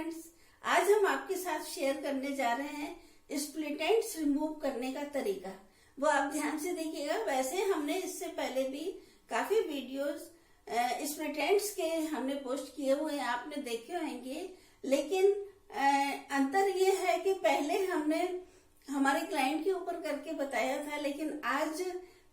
Friends, आज हम आपके साथ शेयर करने जा रहे हैं स्प्लिट एंड्स रिमूव करने का तरीका। वो आप ध्यान से देखिएगा। वैसे हमने इससे पहले भी काफी वीडियोस स्प्लिट एंड्स के हमने पोस्ट किए हुए हैं, आपने देखे होंगे। लेकिन अंतर ये है कि पहले हमने हमारे क्लाइंट के ऊपर करके बताया था, लेकिन आज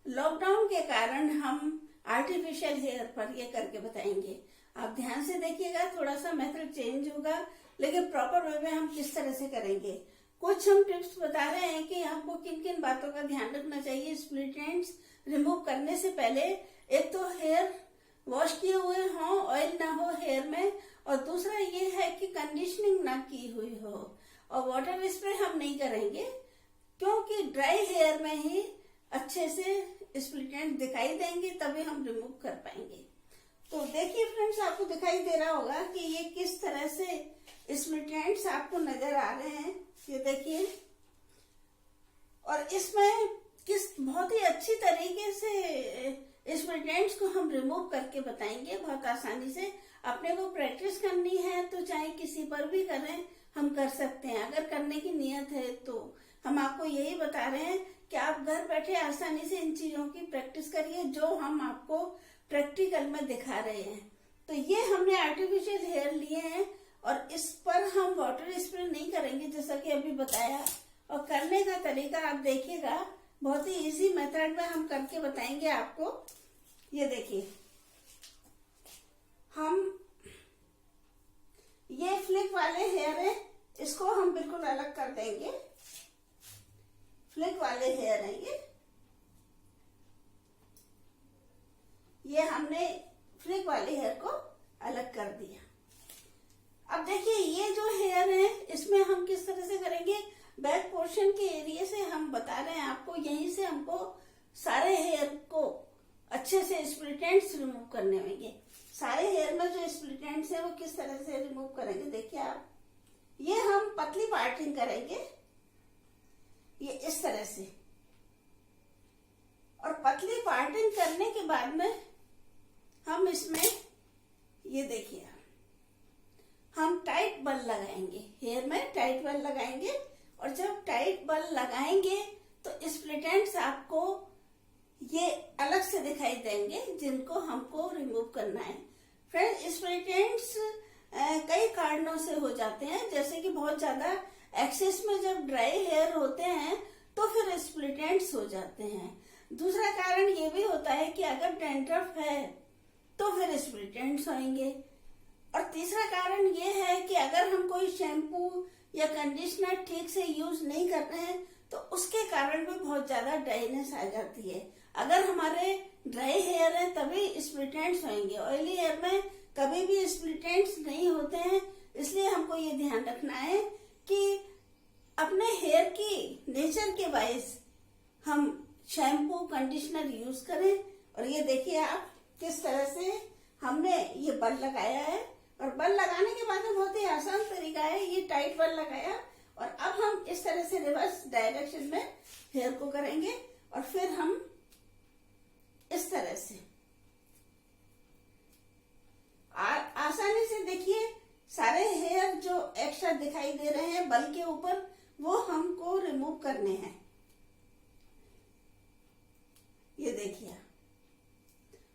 लॉकडाउन के कारण हम आर्टिफिशियल हेयर पर ये करके बताएंगे। आप ध्यान से देखिएगा, थोड़ा सा मेथड चेंज होगा, लेकिन प्रॉपर वे में हम किस तरह से करेंगे। कुछ हम टिप्स बता रहे हैं कि हमको किन किन बातों का ध्यान रखना चाहिए स्प्लिट एंड्स रिमूव करने से पहले। एक तो हेयर वॉश किए हुए हों, ऑयल ना हो हेयर में, और दूसरा ये है कि कंडीशनिंग ना की हुई हो, और वाटर स्प्रे हम नहीं करेंगे क्योंकि ड्राई हेयर में ही अच्छे से स्प्लिट एंड दिखाई देंगे, तभी हम रिमूव कर पाएंगे। तो देखिए फ्रेंड्स, आपको दिखाई दे रहा होगा कि ये किस तरह से स्प्लिट एंड्स आपको नजर आ रहे हैं। ये देखिए, और इसमें किस बहुत ही अच्छी तरीके से स्प्लिट एंड्स को हम रिमूव करके बताएंगे, बहुत आसानी से। अपने को प्रैक्टिस करनी है तो चाहे किसी पर भी करें, हम कर सकते हैं। अगर करने की नियत है तो हम आपको यही बता रहे हैं कि आप घर बैठे आसानी से इन चीजों की प्रैक्टिस करिए जो हम आपको प्रैक्टिकल में दिखा रहे हैं। तो ये हमने आर्टिफिशियल हेयर लिए हैं और इस पर हम वाटर स्प्रे नहीं करेंगे जैसा कि अभी बताया। और करने का तरीका आप देखिएगा, बहुत ही इजी मेथड में हम करके बताएंगे आपको। ये देखिए, हम ये फ्लिक वाले हेयर है, इसको हम बिल्कुल अलग कर देंगे। फ्लिक वाले हेयर है ये हमने फ्लिक वाले हेयर को अलग कर दिया। अब देखिए, ये जो हेयर है इसमें हम किस तरह से करेंगे। बैक पोर्शन के एरिया से हम बता रहे हैं आपको, यहीं से हमको सारे हेयर को अच्छे से स्प्लिट एंड्स रिमूव करने होंगे। सारे हेयर में जो स्प्लिट एंड्स है वो किस तरह से रिमूव करेंगे, देखिए आप। ये हम पतली पार्टिंग करेंगे, ये इस तरह से। और पतली पार्टिंग करने के बाद में हम इसमें ये देखिए, हम टाइट बल लगाएंगे, हेयर में टाइट बल लगाएंगे। और जब टाइट बल लगाएंगे तो स्प्लिट एंड्स आपको ये अलग से दिखाई देंगे, जिनको हमको रिमूव करना है। फ्रेंड्स, स्प्लिट एंड्स कई कारणों से हो जाते हैं, जैसे कि बहुत ज्यादा एक्सेस में जब ड्राई हेयर होते हैं तो फिर स्प्लिट एंड्स हो जाते हैं। दूसरा कारण ये भी होता है कि अगर डैंड्रफ है तो फिर स्प्लिट एंड्स होंगे। और तीसरा कारण ये है कि अगर हम कोई शैम्पू या कंडीशनर ठीक से यूज नहीं कर रहे हैं तो उसके कारण भी बहुत ज्यादा ड्राइनेस आ जाती है। अगर हमारे ड्राई हेयर है तभी स्प्लिट एंड्स होंगे, ऑयली हेयर में कभी भी स्प्लिट एंड्स नहीं होते हैं। इसलिए हमको ये ध्यान रखना है कि अपने हेयर की नेचर के वाइज हम शैम्पू कंडीशनर यूज करें। और ये देखिए आप किस तरह से हमने ये बल लगाया है, और बल लगाने के बाद में बहुत ही आसान तरीका है, ये टाइट बल लगाया। और अब हम इस तरह से रिवर्स डायरेक्शन में हेयर को करेंगे, और फिर हम इस तरह से आसानी से देखिए, सारे हेयर जो एक्स्ट्रा दिखाई दे रहे हैं बल के ऊपर, वो हमको रिमूव करने हैं। ये देखिए,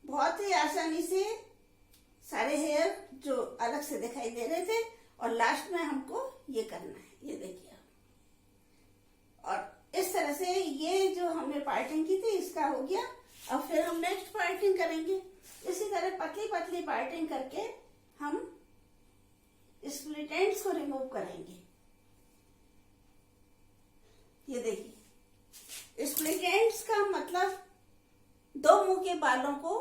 बहुत ही आसानी से सारे हेयर जो अलग से दिखाई दे रहे थे, और लास्ट में हमको ये करना है। ये देखिए, और इस तरह से ये जो हमने पार्टिंग की थी इसका हो गया। अब फिर हम नेक्स्ट पार्टिंग करेंगे। इसी तरह पतली पतली पार्टिंग करके हम स्प्लिट एंड्स को रिमूव करेंगे। ये देखिए, स्प्लिट एंड्स का मतलब दो मुंह के बालों को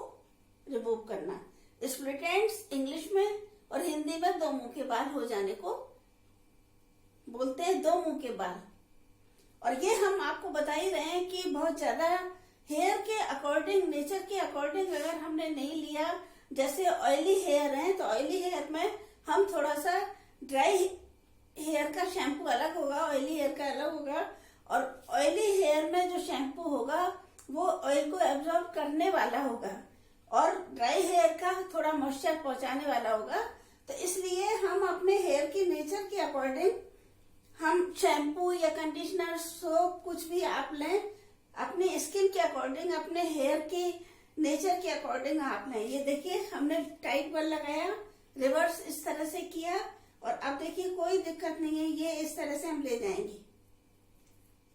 रिमूव करना। स्प्लिट एंड्स इंग्लिश में और हिंदी में दो मुंह के बाल हो जाने को बोलते हैं, दो मुंह के बाल। और ये हम आपको बता ही रहे हैं कि बहुत ज्यादा हेयर के अकॉर्डिंग, नेचर के अकॉर्डिंग अगर हमने नहीं लिया, जैसे ऑयली हेयर है तो ऑयली हेयर में हम थोड़ा सा ड्राई हेयर का शैम्पू अलग होगा, ऑयली हेयर का अलग होगा। और ऑयली हेयर में जो शैम्पू होगा वो ऑयल को एब्जॉर्ब करने वाला होगा, और ड्राई हेयर का थोड़ा मॉइस्चर पहुंचाने वाला होगा। तो इसलिए हम अपने हेयर की नेचर के अकॉर्डिंग हम शैम्पू या कंडीशनर, सोप, कुछ भी आप लें, अपनी स्किन के अकॉर्डिंग, अपने हेयर की नेचर के अकॉर्डिंग आप लें। ये देखिए हमने टाइट बल लगाया, रिवर्स इस तरह से किया, और अब देखिए कोई दिक्कत नहीं है। ये इस तरह से हम ले जाएंगे,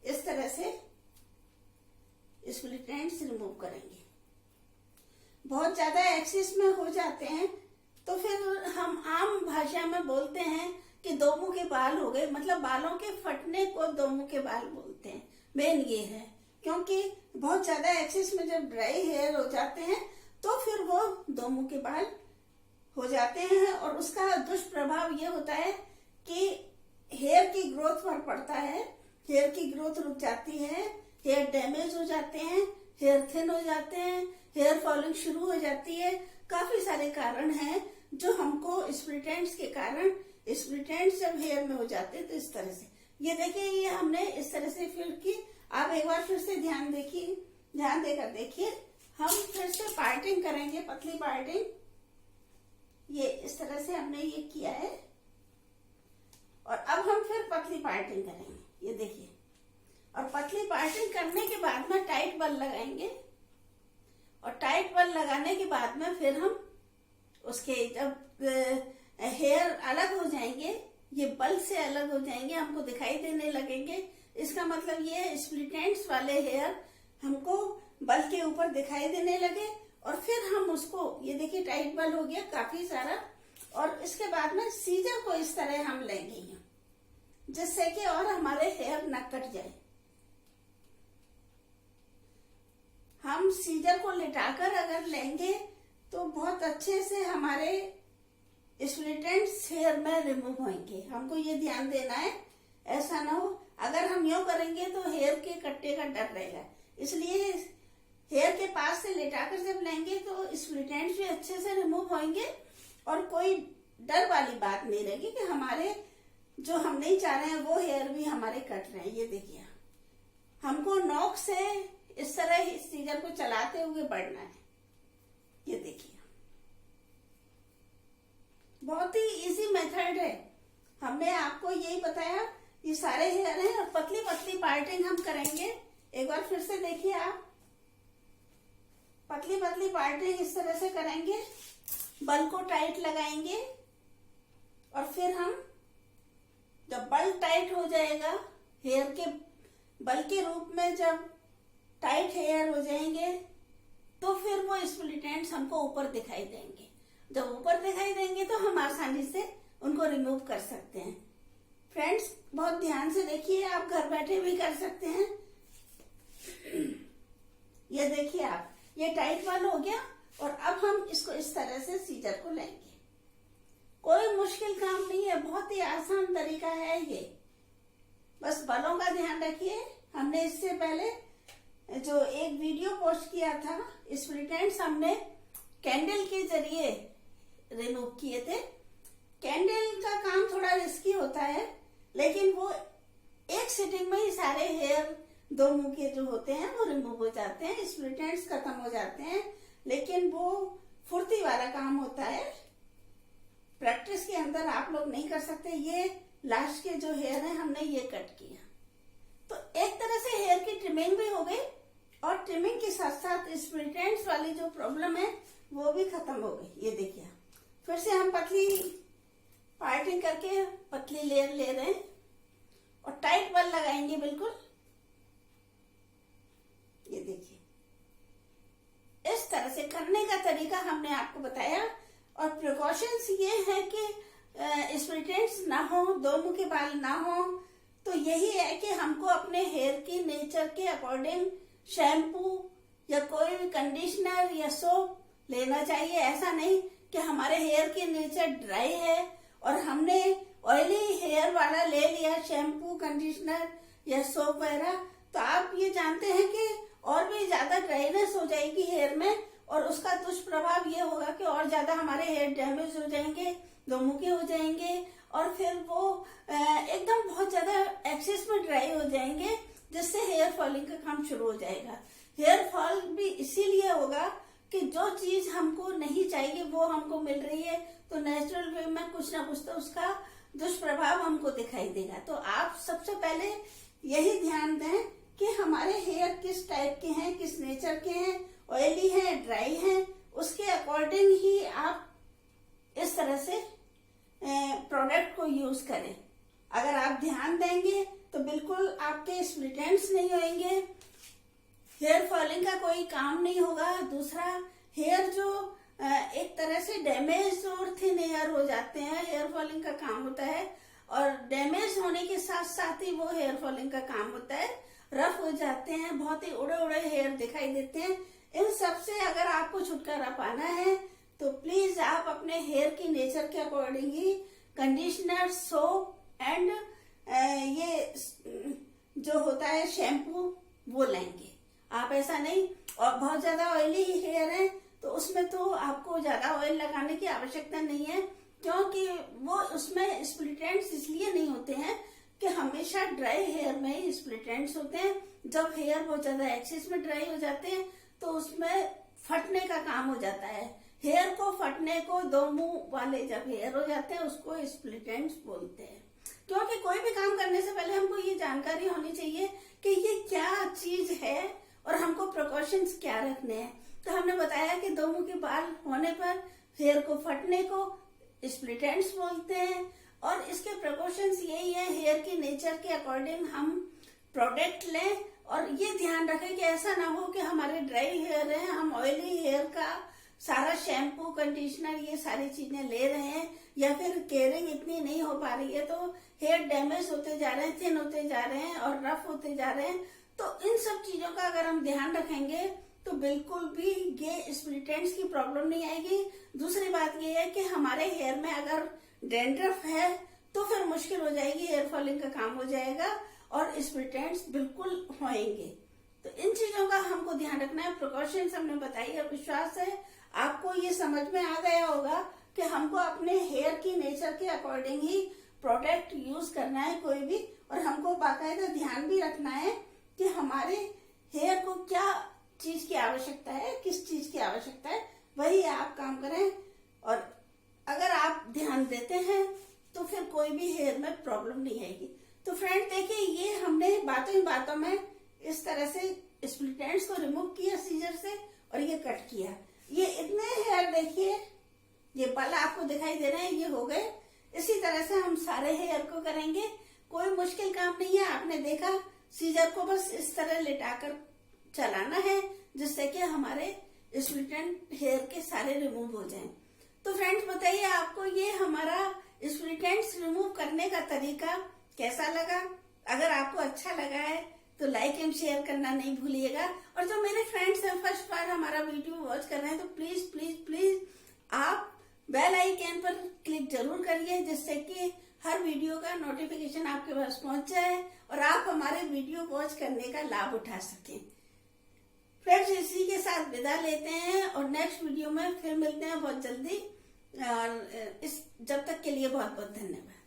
इस तरह से स्प्लिट एंड्स रिमूव करेंगे। बहुत ज्यादा एक्सेस में हो जाते हैं तो फिर हम आम भाषा में बोलते हैं कि दो मुंह के बाल हो गए, मतलब बालों के फटने को दो मुंह के बाल बोलते हैं। मेन ये है, क्योंकि बहुत ज्यादा एक्सेस में जब ड्राई हेयर हो जाते हैं तो फिर वो दो मुंह के बाल हो जाते हैं, और उसका दुष्प्रभाव ये होता है कि हेयर की ग्रोथ पर पड़ता है, हेयर की ग्रोथ रुक जाती है, हेयर डैमेज हो जाते हैं, हेयर थिन हो जाते हैं, हेयर फॉलिंग शुरू हो जाती है। काफी सारे कारण हैं जो हमको स्प्लिट एंड्स के कारण, स्प्लिट एंड्स जब हेयर में हो जाते हैं तो इस तरह से, ये देखिए ये हमने इस तरह से फिर की। आप एक बार फिर से ध्यान देकर देखिए। हम फिर से पार्टिंग करेंगे, पतली पार्टिंग। ये इस तरह से हमने ये किया है, और अब हम फिर पतली पार्टिंग करेंगे। ये देखिए, और पतली पार्टिंग करने के बाद में टाइट बल लगाएंगे, और टाइट बल लगाने के बाद में फिर हम उसके जब हेयर अलग हो जाएंगे, ये बल से अलग हो जाएंगे, हमको दिखाई देने लगेंगे। इसका मतलब ये स्प्लिट एंड्स वाले हेयर हमको बल के ऊपर दिखाई देने लगे, और फिर हम उसको, ये देखिए टाइट बल हो गया काफी सारा, और इसके बाद में सीजर को इस तरह हम लेंगे जिससे कि और हमारे हेयर न कट जाए। हम सीजर को लिटाकर अगर लेंगे तो बहुत अच्छे से हमारे स्प्लिट एंड्स हेयर में रिमूव होंगे। हमको ये ध्यान देना है, ऐसा ना हो अगर हम यूं करेंगे तो हेयर के कट्टे का डर रहेगा। इसलिए हेयर के पास से लेटाकर जब लेंगे तो स्प्लिट एंड्स भी अच्छे से रिमूव होंगे, और कोई डर वाली बात नहीं रहेगी कि हमारे जो हम नहीं चाह रहे हैं वो हेयर भी हमारे कट रहे हैं। ये देखिए, हमको नोक से इस तरह ही सीजर को चलाते हुए बढ़ना है। ये देखिए, बहुत ही इजी मेथड है, हमने आपको यही बताया। ये सारे हेयर हैं, और पतली पतली पार्टिंग हम करेंगे। एक बार फिर से देखिए आप, पतली पतली पार्टिंग इस तरह से करेंगे, बल को टाइट लगाएंगे, और फिर हम जब बल टाइट हो जाएगा, हेयर के बल के रूप में जब टाइट हेयर हो जाएंगे तो फिर वो स्प्लिट एंड्स हमको ऊपर दिखाई देंगे। जब ऊपर दिखाई देंगे तो हम आसानी से उनको रिमूव कर सकते हैं। फ्रेंड्स, बहुत ध्यान से देखिए, आप घर बैठे भी कर सकते हैं। ये देखिए आप, ये टाइट बल हो गया, और अब हम इसको इस तरह से सीजर को लेंगे। कोई मुश्किल काम नहीं है, बहुत ही आसान तरीका है ये। बस बलों का ध्यान रखिए। हमने इससे पहले जो एक वीडियो पोस्ट किया था, स्प्लिट एंड्स हमने कैंडल के जरिए रिमूव किए थे। कैंडल का काम थोड़ा रिस्की होता है, लेकिन वो एक सिटिंग में ही सारे हेयर दो मुंह के जो होते हैं वो रिमूव हो जाते हैं, स्प्लिट एंड्स खत्म हो जाते हैं। लेकिन वो फुर्ती वाला काम होता है, प्रैक्टिस के अंदर आप लोग नहीं कर सकते। ये लास्ट के जो हेयर है हमने ये कट किया, तो एक तरह से हेयर की ट्रिमिंग भी हो गई, और ट्रिमिंग के साथ साथ स्प्लिट एंड्स वाली जो प्रॉब्लम है वो भी खत्म हो गई। ये देखिए, फिर से हम पतली पार्टिंग करके पतली लेयर ले रहे हैं, और टाइट बल लगाएंगे बिल्कुल। ये देखिए, इस तरह से करने का तरीका हमने आपको बताया, और प्रिकॉशंस ये है कि स्प्लिट एंड्स ना हो, दो मुंह के बाल ना हो। तो यही है कि हमको अपने हेयर की नेचर के अकॉर्डिंग शैम्पू या कोई भी कंडीशनर या सोप लेना चाहिए। ऐसा नहीं कि हमारे हेयर की नेचर ड्राई है और हमने ऑयली हेयर वाला ले लिया शैम्पू, कंडीशनर या सोप वगैरह, तो आप ये जानते हैं कि और भी ज्यादा ड्राइनेस हो जाएगी हेयर में, और उसका दुष्प्रभाव ये होगा कि और ज्यादा हमारे हेयर डैमेज हो जाएंगे, दो मुखे हो जाएंगे, और फिर वो एकदम बहुत ज्यादा एक्सेस में ड्राई हो जाएंगे, जिससे हेयर फॉलिंग का काम शुरू हो जाएगा। हेयर फॉल भी इसीलिए होगा कि जो चीज हमको नहीं चाहिए वो हमको मिल रही है, तो नेचुरल वे में कुछ ना कुछ तो उसका दुष्प्रभाव हमको दिखाई देगा। तो आप सबसे पहले यही ध्यान दें कि हमारे हेयर किस टाइप के हैं, किस नेचर के हैं, ऑयली हैं, ड्राई हैं, उसके अकॉर्डिंग ही आप इस तरह से प्रोडक्ट को यूज करें। अगर आप ध्यान देंगे तो बिल्कुल आपके स्प्लिट एंड्स नहीं होंगे, हेयर फॉलिंग का कोई काम नहीं होगा। दूसरा, हेयर जो एक तरह से डैमेज और थिन हेयर हो जाते हैं, हेयर फॉलिंग का काम होता है, और डैमेज होने के साथ साथ ही वो हेयर फॉलिंग का काम होता है, रफ हो जाते हैं, बहुत ही उड़े उड़े हेयर दिखाई देते हैं। इन सब से अगर आपको छुटकारा पाना है तो प्लीज आप अपने हेयर की नेचर के according he conditioner, soap and ये जो होता है शैम्पू वो लेंगे। आप ऐसा नहीं, और बहुत ज्यादा ऑयली हेयर है तो उसमें तो आपको ज्यादा ऑयल लगाने की आवश्यकता नहीं है, क्योंकि वो उसमें स्प्लिट एंड्स इसलिए नहीं होते हैं कि हमेशा ड्राई हेयर में ही स्प्लिट एंड्स होते हैं। जब हेयर बहुत ज्यादा एक्सेस में ड्राई हो जाते हैं तो उसमें फटने का काम हो जाता है। हेयर को फटने को, दो मुंह वाले जब हेयर हो जाते हैं उसको स्प्लिट एंड्स बोलते हैं। क्योंकि कोई भी काम करने से पहले हमको ये जानकारी होनी चाहिए कि ये क्या चीज है और हमको प्रिकॉशंस क्या रखने हैं। तो हमने बताया कि दो मुंह के बाल होने पर हेयर को फटने को स्प्लिट एंड्स बोलते हैं, और इसके प्रिकॉशंस यही है, हेयर की नेचर के अकॉर्डिंग हम प्रोडक्ट लें, और ये ध्यान रखें कि ऐसा ना हो कि हमारे ड्राई हेयर है, हम ऑयली हेयर का सारा शैम्पू, कंडीशनर, ये सारी चीजें ले रहे हैं, या फिर केयरिंग इतनी नहीं हो पा रही है तो हेयर डैमेज होते जा रहे हैं, थिन होते जा रहे हैं और रफ होते जा रहे हैं। तो इन सब चीजों का अगर हम ध्यान रखेंगे तो बिल्कुल भी ये स्प्लिट एंड्स की प्रॉब्लम नहीं आएगी। दूसरी बात ये है कि हमारे हेयर में अगर डैंड्रफ है तो फिर मुश्किल हो जाएगी, हेयर फॉलिंग का काम हो जाएगा और स्प्लिट एंड्स बिल्कुल होंगे। तो इन चीजों का हमको ध्यान रखना है। प्रिकॉशंस हमने बताई और विश्वास है आपको ये समझ में आ गया होगा कि हमको अपने हेयर की नेचर के अकॉर्डिंग ही प्रोडक्ट यूज करना है कोई भी, और हमको बाकायदा ध्यान भी रखना है कि हमारे हेयर को क्या चीज की आवश्यकता है, किस चीज की आवश्यकता है, वही आप काम करें। और अगर आप ध्यान देते हैं तो फिर कोई भी हेयर में प्रॉब्लम नहीं आएगी। तो फ्रेंड देखिए, ये हमने बातों ही बातों में इस तरह से स्प्लिट एंड्स को रिमूव किया सीजर से, और ये कट किया। ये इतने हेयर देखिए, ये बाल आपको दिखाई दे रहे हैं, ये हो गए। इसी तरह से हम सारे हेयर को करेंगे, कोई मुश्किल काम नहीं है। आपने देखा, सीजर को बस इस तरह लिटाकर चलाना है जिससे कि हमारे स्प्लिट एंड हेयर के सारे रिमूव हो जाएं। तो फ्रेंड्स बताइए, आपको ये हमारा स्प्लिट एंड्स रिमूव करने का तरीका कैसा लगा? अगर आपको अच्छा लगा है तो लाइक एंड शेयर करना नहीं भूलिएगा। और जो मेरे फ्रेंड्स हैं फर्स्ट बार हमारा वीडियो वॉच कर रहे हैं तो प्लीज प्लीज प्लीज आप बेल आइकन पर क्लिक जरूर करिए, जिससे कि हर वीडियो का नोटिफिकेशन आपके पास पहुंच जाए और आप हमारे वीडियो वॉच करने का लाभ उठा सकें। फ्रेंड्स इसी के साथ विदा लेते हैं और नेक्स्ट वीडियो में फिर मिलते हैं बहुत जल्दी। और जब तक के लिए बहुत बहुत धन्यवाद।